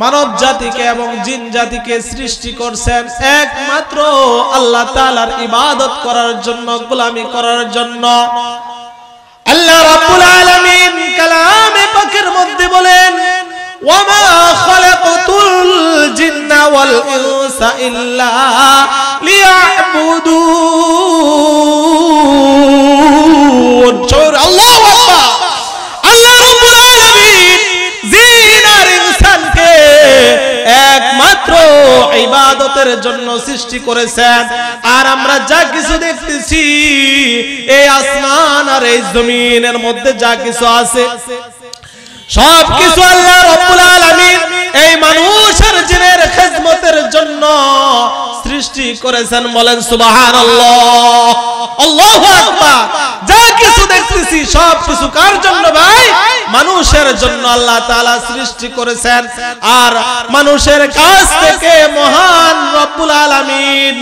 মানব জাতিকে এবং জিন জাতিকে সৃষ্টি করেছেন একমাত্র আল্লাহ তাআলার ইবাদত করার জন্য, গোলামি করার জন্য। আল্লাহ রাব্বুল আলামিন কালামে পাকের মধ্যে বলেন, ওয়ামা খালাকাতুল জিন্না ওয়াল ইনসা ইল্লা লিয়াবুদুন। আল্লাহু আকবার। আল্লাহ রাব্বুল আলামিন জিন আর ইনসানকে একমাত্র ইবাদতের জন্য সৃষ্টি করেছেন। আর আমরা যা কিছু দেখতেছি এই আসমান আর এই জমিনের মধ্যে যা কিছু আছে সব কিছু আল্লাহ রাব্বুল আলামিন এই মানুষ আর জিনের খিদমতের জন্য সৃষ্টি করেছেন। বলেন সুবহানাল্লাহ, আল্লাহু আকবার। যা কিছু দেখতেছি সব কিছু কার জন্য ভাই? মানুষের জন্য আল্লাহ তাআলা সৃষ্টি করেছেন। আর মানুষের কাছ থেকে মহান রব্বুল আলামিন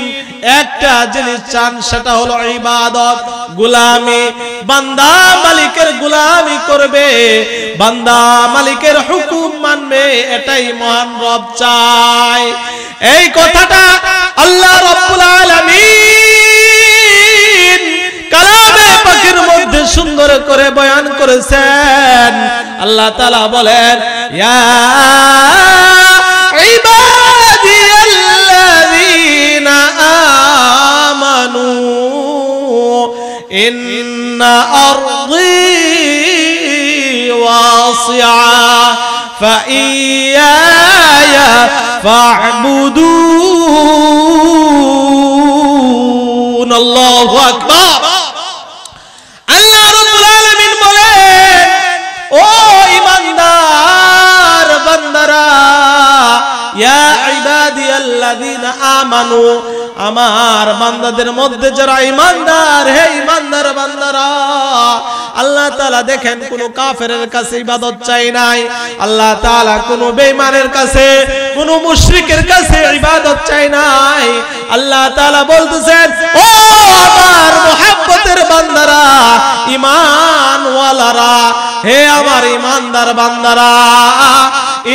একটা জিনিস চান, সেটা হলো ইবাদত, গোলামি। বান্দা মালিকের গোলামি করবে, বান্দা মালিকের হুকুম মানবে, এটাই মহান রব চায়। এই কথাটা আল্লাহ রাব্বুল আলামিন কালামে পাকের মধ্যে সুন্দর করে বয়ান করেছেন। আল্লাহ তাআলা বলেন, ইয়া ইবাদিয়াল্লাযীনা আমানু ইন্না আরদি ওয়াসিআ ফাইয়ায়া ফা'বুদুন। আল্লাহু আকবার। আল্লাহ রাব্বুল আলামিন বলেন, ও ঈমানদার বান্দারা, ইয়া ইবাদিয়াল্লাযীনা আমানু, আমার বান্দাদের মধ্যে যারা ঈমানদার, হে ঈমানদার বান্দারা। আল্লাহ তাআলা দেখেন কোন কাফেরের কাছে ইবাদত চাই নাই, আল্লাহ তাআলা কোন বেঈমানের কাছে, কোন মুশরিকের কাছে ইবাদত চাই নাই। আল্লাহ তাআলা বলতেছেন, ও আমার মুহাব্বতের বান্দারা, ঈমানওয়ালারা, হে আমার ঈমানদার বান্দারা,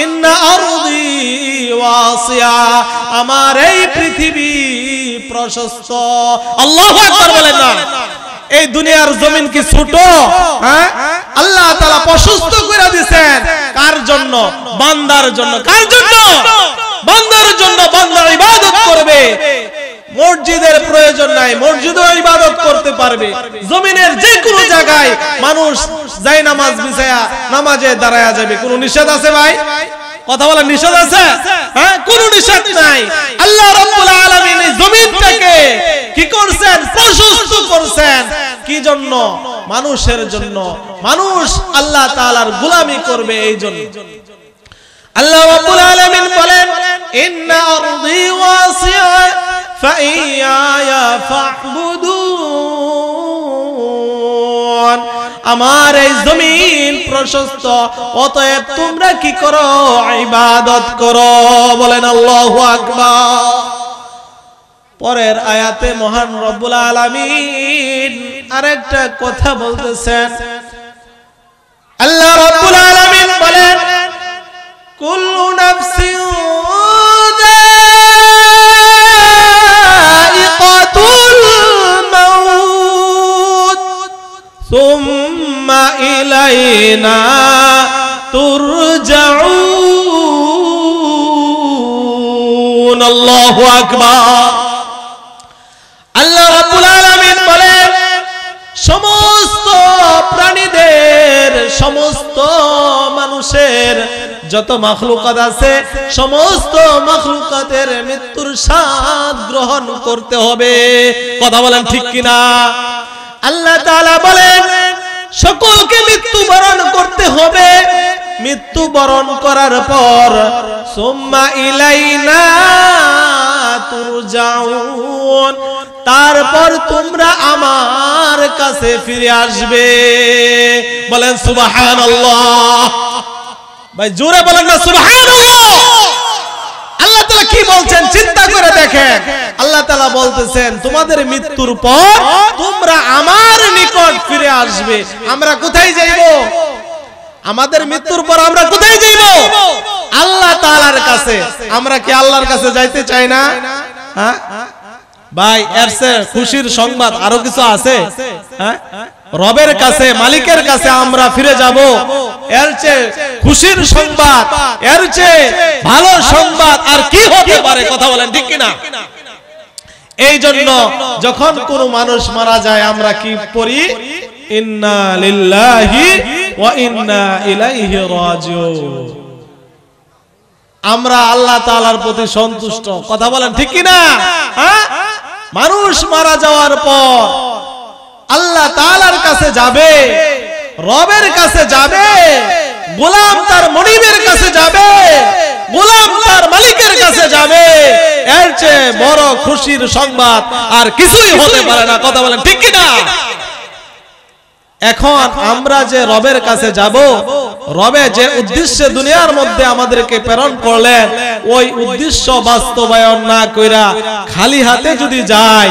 ইন্না আরদি ওয়াসিআ, আমার এই পৃথিবী প্রশস্ত। আল্লাহু আকবার বলেন না। এই দুনিয়ার জমিন কি ছোট? হ্যাঁ, আল্লাহ তাআলা প্রশস্ত করে দিবেন কার জন্য? বান্দার জন্য। কার জন্য? বান্দার জন্য। বান্দা ইবাদত করবে, মসজিদের প্রয়োজন নাই, মসজিদেও ইবাদত করতে পারবে। জমিনের যে কোনো জায়গায় মানুষ যায় নামাজ বিছায়া নামাজে দাঁড়ায়া যাবে। কোনো নিষেধ আছে ভাই? কথা বলা নিষেধ আছে? হ্যাঁ, কোনো নিষেধ নাই। আল্লাহ রাব্বুল আলামিন এই জমিনটাকে কি করছেন? প্রশস্ত করছেন। কি জন্য? মানুষের জন্য। মানুষ আল্লাহ তাআলার গোলামি করবে এই জন্য। আল্লাহ রাব্বুল আলামিন বলেন, ইন্না আরদি ওয়াসিআ ফাইয়ায়া ফা'বুদুন, আমার এই জমিন প্রশস্ত, অতএব তোমরা কি করো? ইবাদত করো। বলেন আল্লাহু আকবার। পরের আয়াতে মহান রব্বুল আলামিন আরেকটা কথা বলতেছেন। আল্লাহ রাব্বুল আলামিন বলেন, কুল্লু নাফসিন যায়িকাতুল মাউত সুম্মা ইলাইনা তুরজাউন। আল্লাহু আকবার। আল্লাহ রাব্বুল আলামিন বলেন, সমস্ত প্রাণীদের, সমস্ত মানুষের যত মাখলুকাত আছে, সমস্ত মাখলুকাতের মৃত্যুর স্বাদ গ্রহণ করতে হবে। কথা বলেন ঠিক কিনা? আল্লাহ তাআলা বলেন, সকলকে মৃত্যুবরণ করতে হবে। মৃত্যুবরণ করার পর সুম্মা ইলাইনা তুরজাউন, তারপর তোমরা আমার কাছে ফিরে আসবে। বলেন সুবহানাল্লাহ। ভাই জোরে বলেন না সুবহানাল্লাহ। আল্লাহ তাআলা কি বলছেন চিন্তা করে দেখেন। আল্লাহ তাআলা বলতেছেন, তোমাদের মৃত্যুর পর তোমরা আমার নিকট ফিরে আসবে। আমরা কোথায় যাইব? আমাদের মৃত্যুর পর আমরা কোথায় যাইব? আল্লাহ তাআলার কাছে। আমরা কি আল্লাহর কাছে যাইতে চাই না? হ্যাঁ ভাই, এর চেয়ে খুশির সংবাদ আরো কিছু আছে? হ্যাঁ, রবের কাছে, মালিকের কাছে আমরা ফিরে যাব। এর চেয়ে খুশির সংবাদ, এর চেয়ে ভালো সংবাদ আর কি হতে পারে? কথা বলেন ঠিক কিনা? এই জন্য যখন কোন মানুষ মারা যায় আমরা কি পড়ি? ইন্না লিল্লাহি ওয়া ইন্না ইলাইহি রাজিউন। আমরা আল্লাহ তাআলার প্রতি সন্তুষ্ট। কথা বলেন ঠিক কিনা? হ্যাঁ, মানুষ মারা যাওয়ার পর আল্লাহ তাআলার কাছে যাবে, রবের কাছে যাবে, গোলাম তার মনিবের কাছে যাবে, গোলাম তার মালিকের কাছে যাবে। এর চেয়ে বড় খুশির সংবাদ আর কিছুই হতে পারে না। কথা বলেন ঠিক কিনা? এখন আমরা যে রবের কাছে যাব, রবে যে উদ্দেশ্যে দুনিয়ার মধ্যে আমাদেরকে প্রেরণ করলেন, ওই উদ্দেশ্য বাস্তবায়ন না কইরা খালি হাতে যদি যাই,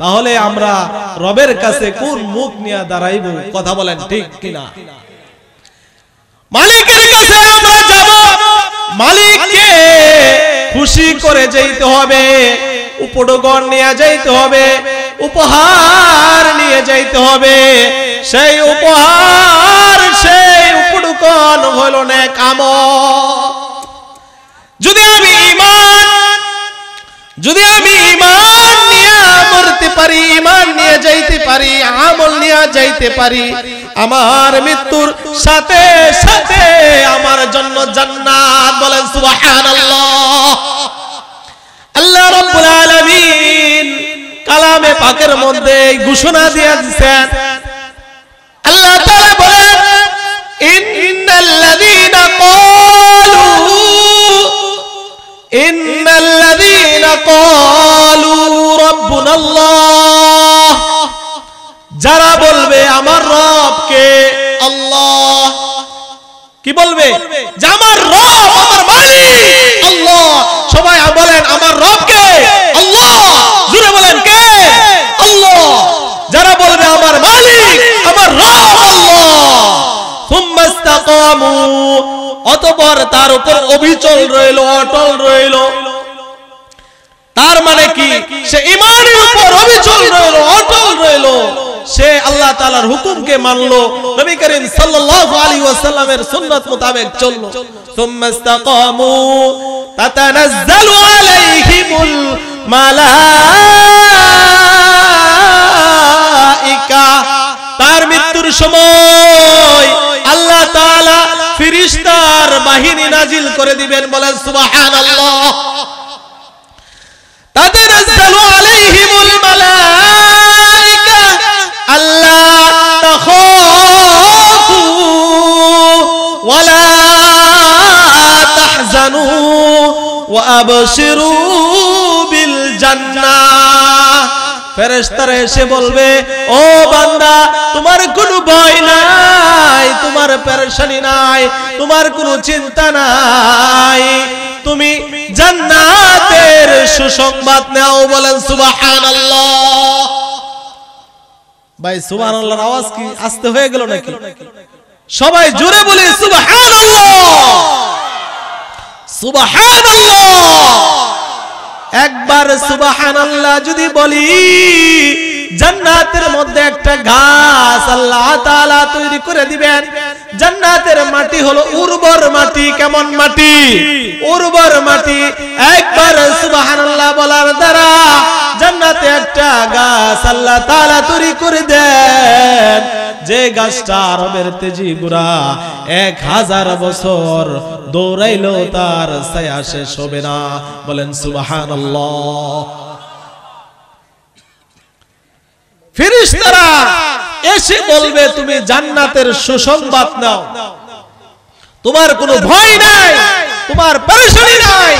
তাহলে আমরা রবের কাছে কোন মুখ নিয়ে দাঁড়াইব? কথা বলেন ঠিক কিনা? মালিকের কাছে আমরা যাব, মালিককে খুশি করে যাইতে হবে, উপঢৌকন নিয়ে যাইতে হবে, উপহার নিয়ে যাইতে হবে। সেই উপহার, সেই উপঢৌকন হলো নেক আমল। যদি আমি ঈমান নিয়ে মরতে পারি, ঈমান নিয়ে যাইতে পারি, আমল নিয়ে যাইতে পারি, আমার মৃত্যুর সাথে সাথে আমার জন্য জান্নাত। বলেন সুবহানাল্লাহ। আল্লাহ রাব্বুল আলামিন কালামে পাকের মধ্যে ঘোষণা দিয়ে দিয়েছেন। আল্লাহ তাআলা বলেন, ইন্নাল্লাযীনা ক্বালু রাব্বুনাল্লাহ, যারা বলবে আমার রব কে? আল্লাহ। কি বলবে? যে আমার রব, আমার মালিক আল্লাহ। সবাই বলেন আমার রব কে? আল্লাহ। জোরে বলেন কে? আল্লাহ। যারা বলবে আমার মালিক, আমার রব আল্লাহ, সুম্মা ইসতাকামু, অতঃপর তার উপর অবিচল রইল, অটল রইল। তার মানে কি? সে ঈমানের উপর অবিচল রইল, অটল রইল, সে আল্লাহ তাআলার হুকুমকে মানলো, নবী করিম সাল্লাল্লাহু আলাইহি ওয়াসাল্লামের সুন্নাত মোতাবেক চললো। সুম্মা ইসতাকামু তাতানাজ্জালু আলাইহিমুল মালাইকা, তার মৃত্যুর সময় আল্লাহ তাআলা ফেরেশতার বাহিনী নাজিল করে দিবেন। বলেন সুবহানাল্লাহ। তাতানাজ্জালু আলাইহিমুল মালাইকা আল্লা তাখাফু ওয়ালা তাহজানু ওয়া আবশিরু বিল জান্নাহ। ফেরেশতারা এসে বলবে, ও বান্দা, তোমার কোনো ভয় নাই, তোমার পেরেশানি নাই, তোমার কোনো চিন্তা নাই, তুমি জান্নাতের সুসংবাদ নাও। বলেন সুবহানাল্লাহ। ভাই সুবহানাল্লাহর আওয়াজ কি আস্তে হয়ে গেল নাকি? সবাই জোরে বলি সুবহানাল্লাহ, সুবহানাল্লাহ। একবার সুবহানাল্লাহ যদি বলি, জান্নাতের মধ্যে একটা গাছ আল্লাহ তাআলা তৈরি করে দিবেন। জান্নাতের মাটি হলো উর্বর মাটি। কেমন মাটি? উর্বর মাটি। একবার সুবহানাল্লাহ বলার দ্বারা জান্নাতে একটা গাছ আল্লাহ তাআলা তৈরি করে দেন, যে গাছটা আরবের তেজি গুড়া 1000 বছর দৌড়াইলো তার ছায়া শেষ হবে না। বলেন সুবহানাল্লাহ। ফেরেশতারা এসে বলবে, তুমি জান্নাতের সুসংবাদ নাও, তোমার কোনো ভয় নাই, তোমার পেরেশানি নাই,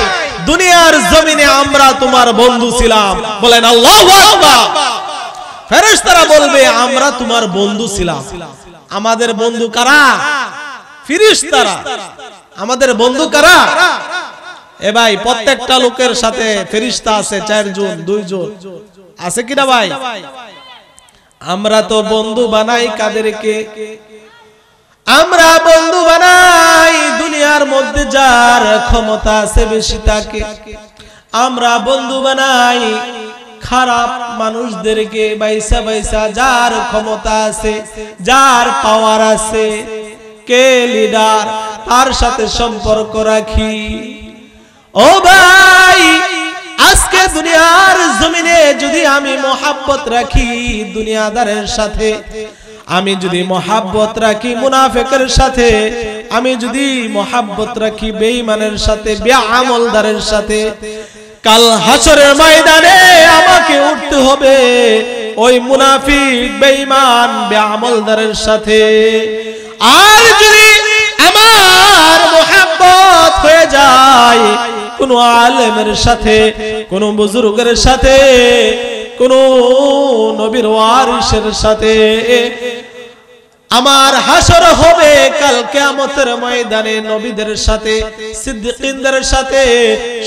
দুনিয়ার জমিনে আমরা তোমার বন্ধু ছিলাম। বলেন আল্লাহু আকবার। ফেরেশতারা বলবে, আমরা তোমার বন্ধু ছিলাম। আমাদের বন্ধু কারা? ফেরেশতারা। আমাদের বন্ধু কারা? এ ভাই, প্রত্যেকটা লোকের সাথে ফেরেশতা আছে 4 জন 2 জন, আছে কিনা ভাই? আমরা তো বন্ধু বানাই কাদেরকে? আমরা বন্ধু বানাই দুনিয়ার মধ্যে যার ক্ষমতা আছে বেশি তাকে। আমরা বন্ধু বানাই খারাপ মানুষদেরকে, বাইসা বাইসা যার ক্ষমতা আছে, যার পাওয়ার আছে, কে লিডার, তার সাথে সম্পর্ক রাখি। ও ভাই, আজকে দুনিয়ার জমিনে যদি আমি মহাব্বত রাখি দুনিয়াদারের সাথে, আমি যদি মহাব্বত রাখি মুনাফিকের সাথে, আমি যদি মহাব্বত রাখি বেঈমানের সাথে, বেআমলদারের সাথে, কাল হাসরের ময়দানে আমাকে উঠতে হবে ওই মুনাফিক বেঈমান বেআমলদারের সাথে। আর যদি আমার মহাব্বত হয়ে যায় কোন আলেমের সাথে, কোন বুজুর্গের সাথে, কোন নবীর ওয়ারিসের সাথে, আমার হাসর হবে কাল কিয়ামতের ময়দানে নবীদের সাথে, সিদ্দিকীনদের সাথে,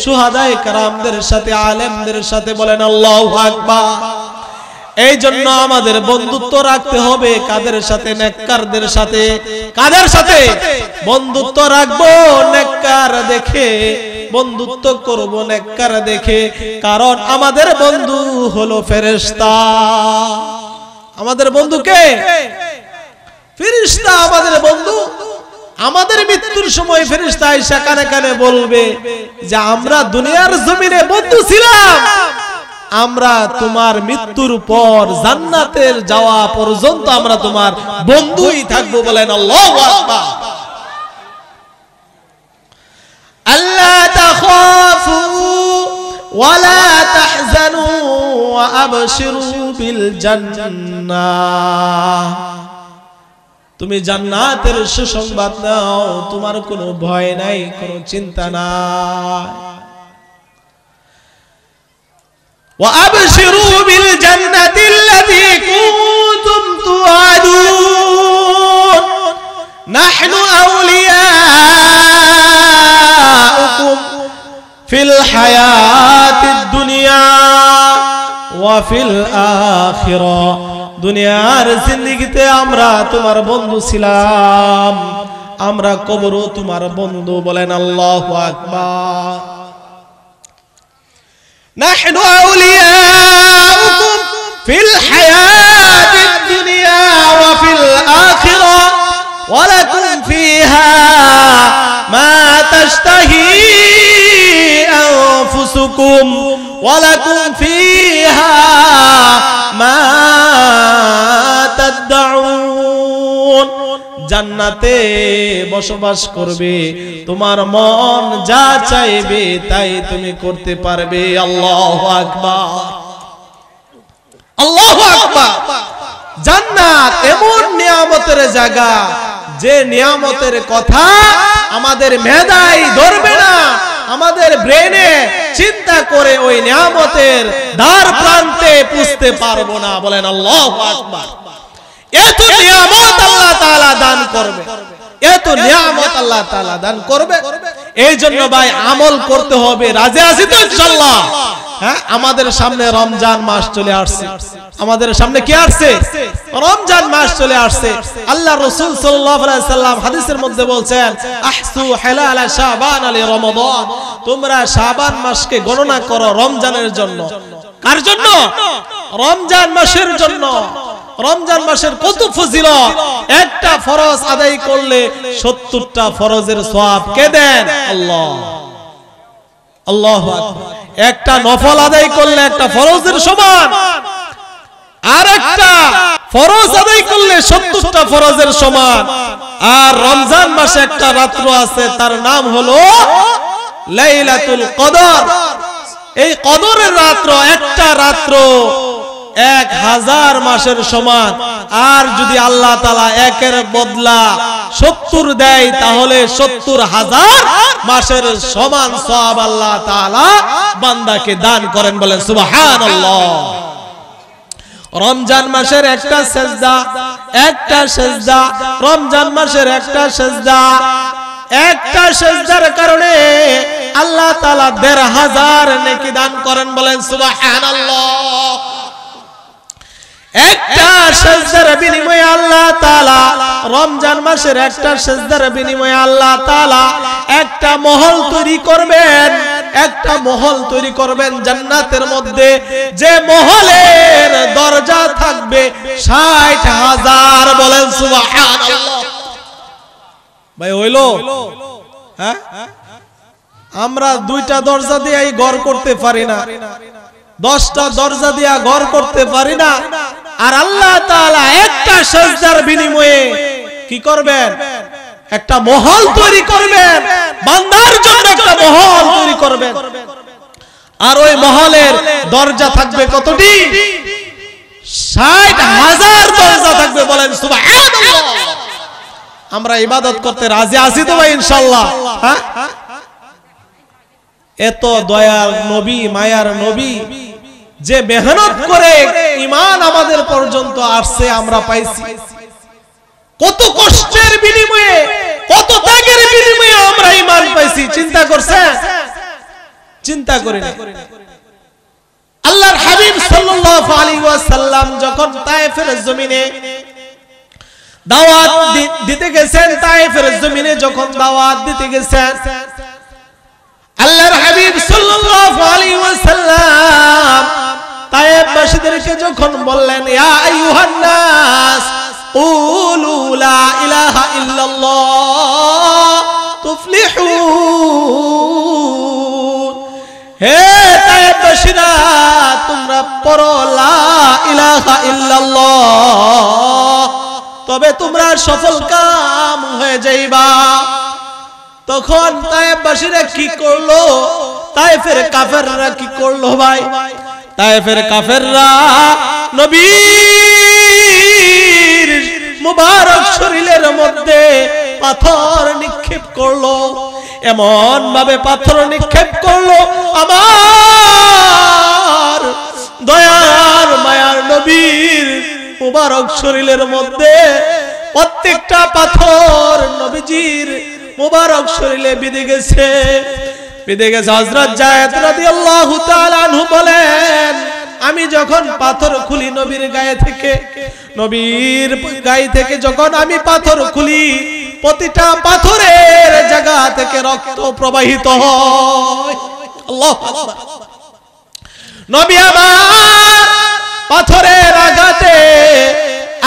শুহাদায়ে কেরামদের সাথে, আলেমদের সাথে। বলেন আল্লাহু আকবার। এই জন্য আমাদের বন্ধুত্ব রাখতে হবে কাদের সাথে? নেককারদের সাথে। কাদের সাথে বন্ধুত্ব রাখবো? নেককার দেখে বন্ধুত্ব করব, নেককার দেখে। কারণ আমাদের বন্ধু হলো ফেরেশতা। আমাদের বন্ধু কে? ফেরেশতা আমাদের বন্ধু। আমাদের মৃত্যুর সময় ফেরেশতা আয়েশা কানে কানে বলবে যে আমরা দুনিয়ার জমিনে বন্ধু ছিলাম, আমরা তোমার মৃত্যুর পর জান্নাতের যাওয়া পর্যন্ত আমরা তোমার বন্ধুই থাকবো। বলেন আল্লাহু আকবার। আল্লা তাখাফু ওয়ালা তাহজানু ওয়া আবশিরু বিল জান্নাহ। তুমি জান্নাতের সুসংবাদ নাও, তোমার কোনো ভয় নাই, কোনো চিন্তা নাই। وأبشروا بالجنة التي كنتم توعدون نحن أولياؤكم في الحياة الدنيا وفي الآخرة। দুনিয়ার জিন্দেগিতে আমরা তোমার বন্ধু ছিলাম, আমরা কবরও তোমার বন্ধু। বলেন আল্লাহু আকবার। نحن أولياؤكم في الحياة الدنيا وفي الآخرة ولكم فيها ما تشتهي أنفسكم ولكم فيها ما تدعون। জান্নাতে বসবাস করবে, তোমার মন যা চাইবে তাই তুমি করতে পারবে। আল্লাহু আকবার, আল্লাহু আকবার। জান্নাত এমন নিয়ামতের জায়গা যে নিয়ামতের কথা আমাদের মেধায় ধরবে না, আমাদের ব্রেনে চিন্তা করে ওই নিয়ামতের দ্বার প্রান্তে পুষতে পারবো না। বলেন আল্লাহু আকবার। এত নিয়ামত আল্লাহ তাআলা দান করবে, এত নিয়ামত আল্লাহ তাআলা দান করবে। এই জন্য ভাই আমল করতে হবে। রাজি আছি তো ইনশাআল্লাহ? হ্যাঁ, আমাদের সামনে রমজান মাস চলে আসছে। আমাদের সামনে কি আসছে? রমজান মাস চলে আসছে। আল্লাহ রাসূল সাল্লাল্লাহু আলাইহি সাল্লাম হাদিসের মধ্যে বলছেন, আহসু হিলাল শাবান আলি রমাদান। তোমরা শাবান মাসকে গণনা করো রমজানের জন্য। কার জন্য? রমজান মাসের জন্য। রমজান মাসের কত ফজিলত! একটা ফরজ আদায় করলে 70টা ফরজের সওয়াব কে দেন? আল্লাহ। আল্লাহু আকবার। একটা নফল আদায় করলে একটা ফরজের সমান, আর একটা ফরজ আদায় করলে 70টা ফরজের সমান। আর রমজান মাসে একটা রাত্র আছে, তার নাম হলো লাইলাতুল কদর। এই কদরের রাত্র, একটা রাত্র 1000 মাসের সমান। আর যদি আল্লাহ তাআলা একের বদলা 70 দেয় তাহলে 70,000 মাসের সমান সওয়াব আল্লাহ তাআলা বান্দাকে দান করেন। বলেন সুবহানাল্লাহ। রমজান মাসের একটা সেজদা, একটা সেজদা, রমজান মাসের একটা সেজদা, একটা সেজদার কারণে আল্লাহ তাআলা 1500 নেকি দান করেন। বলেন সুবহানাল্লাহ। একটা সিজদার বিনিময়ে আল্লাহ তাআলা রমজান মাসের একটা সিজদার বিনিময়ে আল্লাহ তাআলা একটা মহল তৈরি করবেন, একটা মহল তৈরি করবেন জান্নাতের মধ্যে, যে মহলের দরজা থাকবে ৬০,০০০। বলেন সুবহানাল্লাহ। ভাই হইলো? হ্যাঁ, আমরা দুইটা দরজা দিয়ে এই ঘর করতে পারি না, 10টা দরজা দিয়ে ঘর করতে পারি না, আর আল্লাহ তাআলা একটা সিজদার বিনিময়ে কি করবেন? একটা মহল তৈরি করবেন, বান্দার জন্য একটা মহল তৈরি করবেন। আর ওই মহলের দরজা থাকবে কতটি? ৬০,০০০ দরজা থাকবে। বলেন সুবহানাল্লাহ। আমরা ইবাদত করতে রাজি আছি তো ভাই ইনশাআল্লাহ? হ্যাঁ, এত দয়ার নবী, মায়ার নবী, যে মেহনত করে ঈমান আমাদের পর্যন্ত আসছে, আমরা পাইছি। কত কষ্টের বিনিময়ে, কত ত্যাগের বিনিময়ে আমরা ঈমান পাইছি, চিন্তা করছেন? চিন্তা করি না। আল্লাহর হাবিব সাল্লাল্লাহু আলাইহি ওয়াসাল্লাম যখন তায়েফের জমিনে দাওয়াত দিতে গেছেন, তায়েফের জমিনে যখন দাওয়াত দিতে গেছেন, আল্লাহর হাবিব সাল্লাল্লাহু আলাইহি ওয়াসাল্লাম তায়েফবাসীদেরকে যখন বললেন, ইয়া আইয়ুহান নাস কুলু লা ইলাহা ইল্লাল্লাহ তুফলিহুন, হে তায়েফবাসীরা তোমরা পড়ো লা ইলাহা ইল্লাল্লাহ, তবে তোমরা সফল কাম হয়ে যাইবা। তখন তায়েফবাসীরা কি করলো? তায়েফের কাফেররা কি করলো ভাই? তায়েফের কাফেররা নবীর মুবারক শরীরের মধ্যে পাথর নিক্ষেপ করলো, এমন ভাবে পাথর নিক্ষেপ করলো, আমার দয়ার মায়ার নবীর মুবারক শরীরের মধ্যে প্রত্যেকটা পাথর নবীজির মুবারক শরীরে বিঁধে গেছে, বিঁধে গেছে। হযরত যায়েদ রাদিয়াল্লাহু তাআলা আনহু বলেন, আমি যখন পাথর খুলি নবীর গায়ে থেকে, নবীর গায়ে থেকে যখন আমি পাথর খুলি, প্রতিটা পাথরের জায়গা থেকে রক্ত প্রবাহিত হয়। আল্লাহু আকবার। নবী আমার পাথরের আঘাতে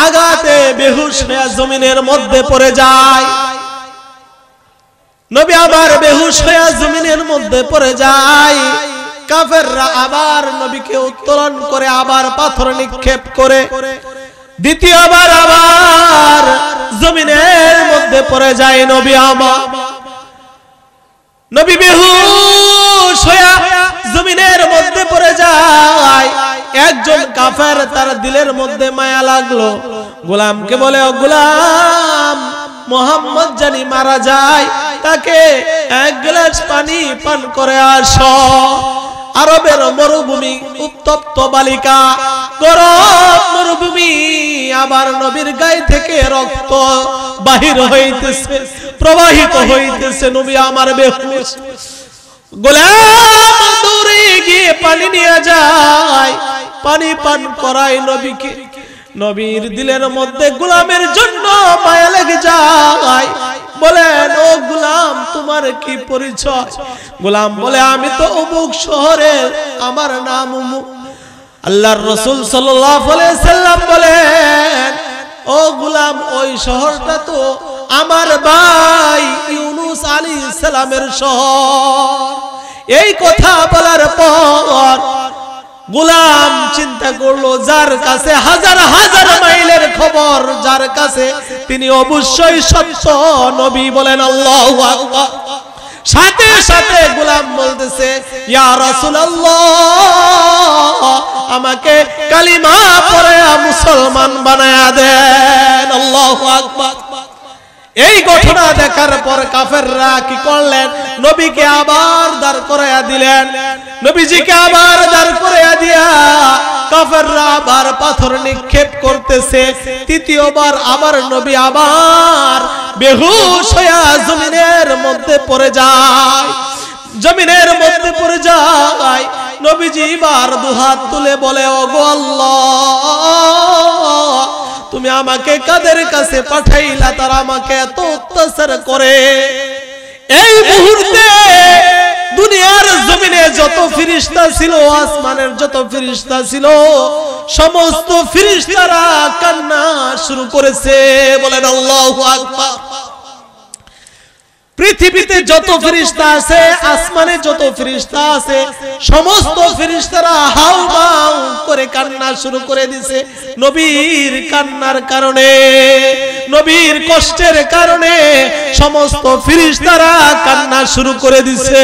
আঘাতে বেহুশ হয়ে জমিনের মধ্যে পড়ে যায়। নবী আমার বেহুশ হয়ে জমিনের মধ্যে পড়ে যায়। কাফেররা আবার নবীকে উত্তোলন করে আবার পাথর নিক্ষেপ করে দ্বিতীয়বার আবার জমিনের মধ্যে পড়ে যায় নবী আমার। নবী বেহুশ হয়ে জমিনের মধ্যে পড়ে যায়। একজন কাফের, তার দিলের মধ্যে মায়া লাগলো, গোলামকে বলে, ও গোলাম, মুহাম্মদ জানি মারা যায়, তাকে এক গ্লাস পানি পান করে আসো। আরবের মরুভূমি, উত্তপ্ত বালিকা, গরম মরুভূমি, আবার নবীর গায়ে থেকে রক্ত বাহির হইতেছে, প্রবাহিত হইতেছে। নবী আমার বেহুশ। গোলাম দৌড়ে গিয়ে পানি নিয়ে যায়, পানি পান করায় নবীকে। নবীর দিলের মধ্যে গোলামের জন্য মায়া লেগে যায়। বলেন, ও গোলাম, তোমার কি পরিচয়? গোলাম বলে, আমি তো অমুক শহরের, আমার নাম অমুক। আল্লাহর রাসূল সাল্লাল্লাহু আলাইহি সাল্লাম বলেন, ও গোলাম, ওই শহরটা তো আমার ভাই ইউনূস আলাইহিস সালামের শহর। এই কথা বলার পর গোলাম চিন্তা করলো, যার কাছে হাজার হাজার মাইলের খবর, যার কাছে তিনি অবশ্যই সত্য নবী। বলেন আল্লাহু আকবার। সাথে সাথে গোলাম বলতেছে, ইয়া রাসূলুল্লাহ, আমাকে কালিমা পড়ে মুসলমান বানায়া দেন। আল্লাহু আকবার। এই ঘটনা দেখার পর কাফেররা কি করলেন? নবীকে আবার দাঁড় করাইয়া দিলেন। নবীজিকে আবার দাঁড় করাইয়া দিয়া কাফেররা আবার পাথর নিক্ষেপ করতেছে। তৃতীয়বার আবার নবী আবার বেহুশ হইয়া জমিনের মধ্যে পড়ে যায়, জমিনের মধ্যে পড়ে যায়। নবীজি এবার দুহাত তুলে বলে, ওগো আল্লাহ, তুমি আমাকে কাদের কাছে পাঠাইলা, তারা আমাকে এত অত্যাচার করে। এই মুহূর্তে দুনিয়ার জমিনে যত ফেরেশতা ছিল, আসমানের যত ফেরেশতা ছিল, সমস্ত ফেরেশতারা কান্না শুরু করেছে। বলেন আল্লাহু আকবার। পৃথিবীতে যত ফেরেশতা আছে, আসমানে যত ফেরেশতা আছে, সমস্ত ফেরেশতারা হাউমাউ করে কান্না শুরু করে দিয়েছে নবীর কান্নার কারণে, নবীর কষ্টের কারণে সমস্ত ফেরেশতারা কান্না শুরু করে দিয়েছে।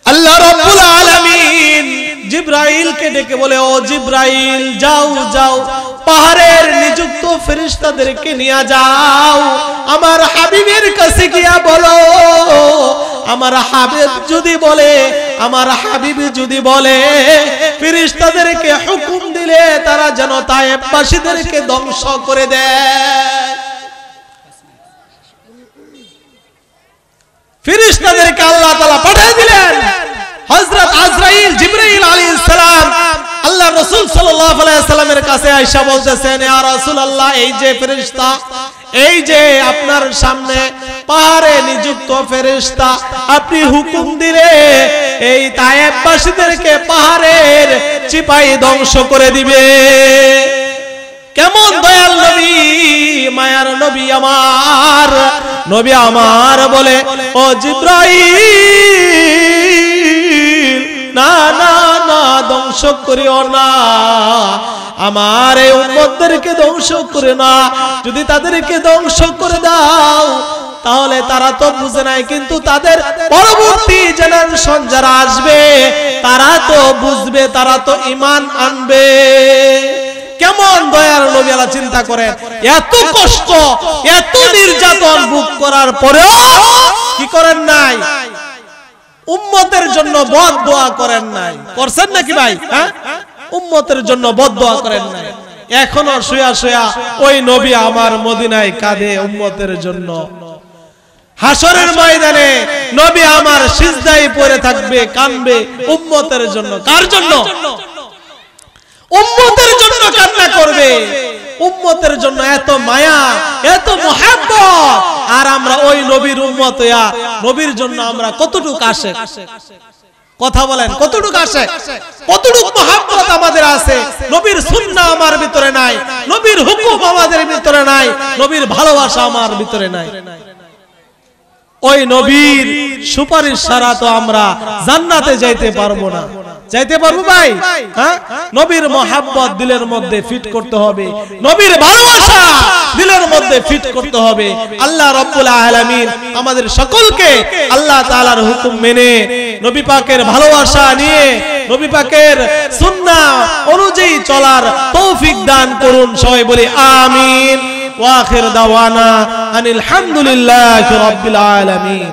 আল্লাহ রাব্বুল আলামিন জিবরাইলকে ডেকে বলে, ও জিবরাইল, যাও যাও, পাহাড়ের নিযুক্ত ফেরেশতাদেরকে নিয়ে যাও, আমার হাবিবের কাছে গিয়া বলো, আমার হাবিব যদি বলে, আমার হাবিব যদি বলে, ফেরেশতাদেরকে হুকুম দিলে তারা যেন তায়েফবাসীদেরকে ধ্বংস করে দেয়। ফেরেশতাদেরকে আল্লাহ তাআলা পাঠিয়ে দিলেন। হযরত আজরাইল, জিবরাইল আলাইহিস সালাম আল্লাহ রাসূল সাল্লাল্লাহু আলাইহি ওয়াসাল্লামের কাছে আয়েশা বলতেছেন, ইয়া রাসূলুল্লাহ, এই যে ফেরেশতা, এই যে আপনার সামনে পাহাড়ে নিযুক্ত ফেরেশতা, আপনি হুকুম দিলে এই তায়েফবাসীদেরকে পাহাড়ের চিপাই ধ্বংস করে দিবে। কেমন দয়াল নবী, মায়ার নবী আমার, নবী আমার বলে, ও জিবরাইল, না না না, ধ্বংস করিও না, আমার এই উম্মতদেরকে ধ্বংস করে না। যদি তাদেরকে ধ্বংস করে দাও তাহলে তারা তো বুঝে নাই, কিন্তু তাদের পরবর্তী জেনারেশন যারা আসবে তারা তো বুঝবে, তারা তো ঈমান আনবে। কেমন দয়ার নবী, আল্লাহ চিন্তা করেন, এত কষ্ট, এত নির্যাতন ভোগ করার পরেও কি করেন নাই? উম্মতের জন্য বদদোয়া করেন নাই। করছেন নাকি ভাই? হ্যাঁ, উম্মতের জন্য বদদোয়া করেন নাই। এখনো শুয়া শুয়া ওই নবী আমার মদিনায় কাঁদে উম্মতের জন্য। হাসরের ময়দানে নবী আমার সিজদায় পড়ে থাকবে, কাঁদবে উম্মতের জন্য। কার জন্য? উম্মতের জন্য কান্না করবে, উম্মতের জন্য এত মায়া, এত মুহাব্বত। আর আমরা ওই নবীর উম্মত হইয়া নবীর জন্য আমরা কতটুকু আসে? কথা বলেন, কতটুকু আসে? কতটুকু মুহাব্বত আমাদের আছে? নবীর সুন্নাহ আমার ভিতরে নাই, নবীর হুকুম আমাদের ভিতরে নাই, নবীর ভালোবাসা আমার ভিতরে নাই। ওই নবীর সুপারিশ ছাড়া তো আমরা জান্নাতে যাইতে পারবো না। যাইতে পারবো ভাই? হ্যাঁ, নবীর মুহাব্বত দিলের মধ্যে ফিট করতে হবে, নবীর ভালোবাসা দিলের মধ্যে ফিট করতে হবে। আল্লাহ রাব্বুল আলামিন আমাদের সকলকে আল্লাহ তাআলার হুকুম মেনে নবী পাকের ভালোবাসা নিয়ে নবী পাকের সুন্নাহ অনুযায়ী চলার তৌফিক দান করুন। সবাই বলি আমিন। ওয়া আখির দাওয়ানা আনিল হামদুলিল্লাহি রাব্বিল আলামিন।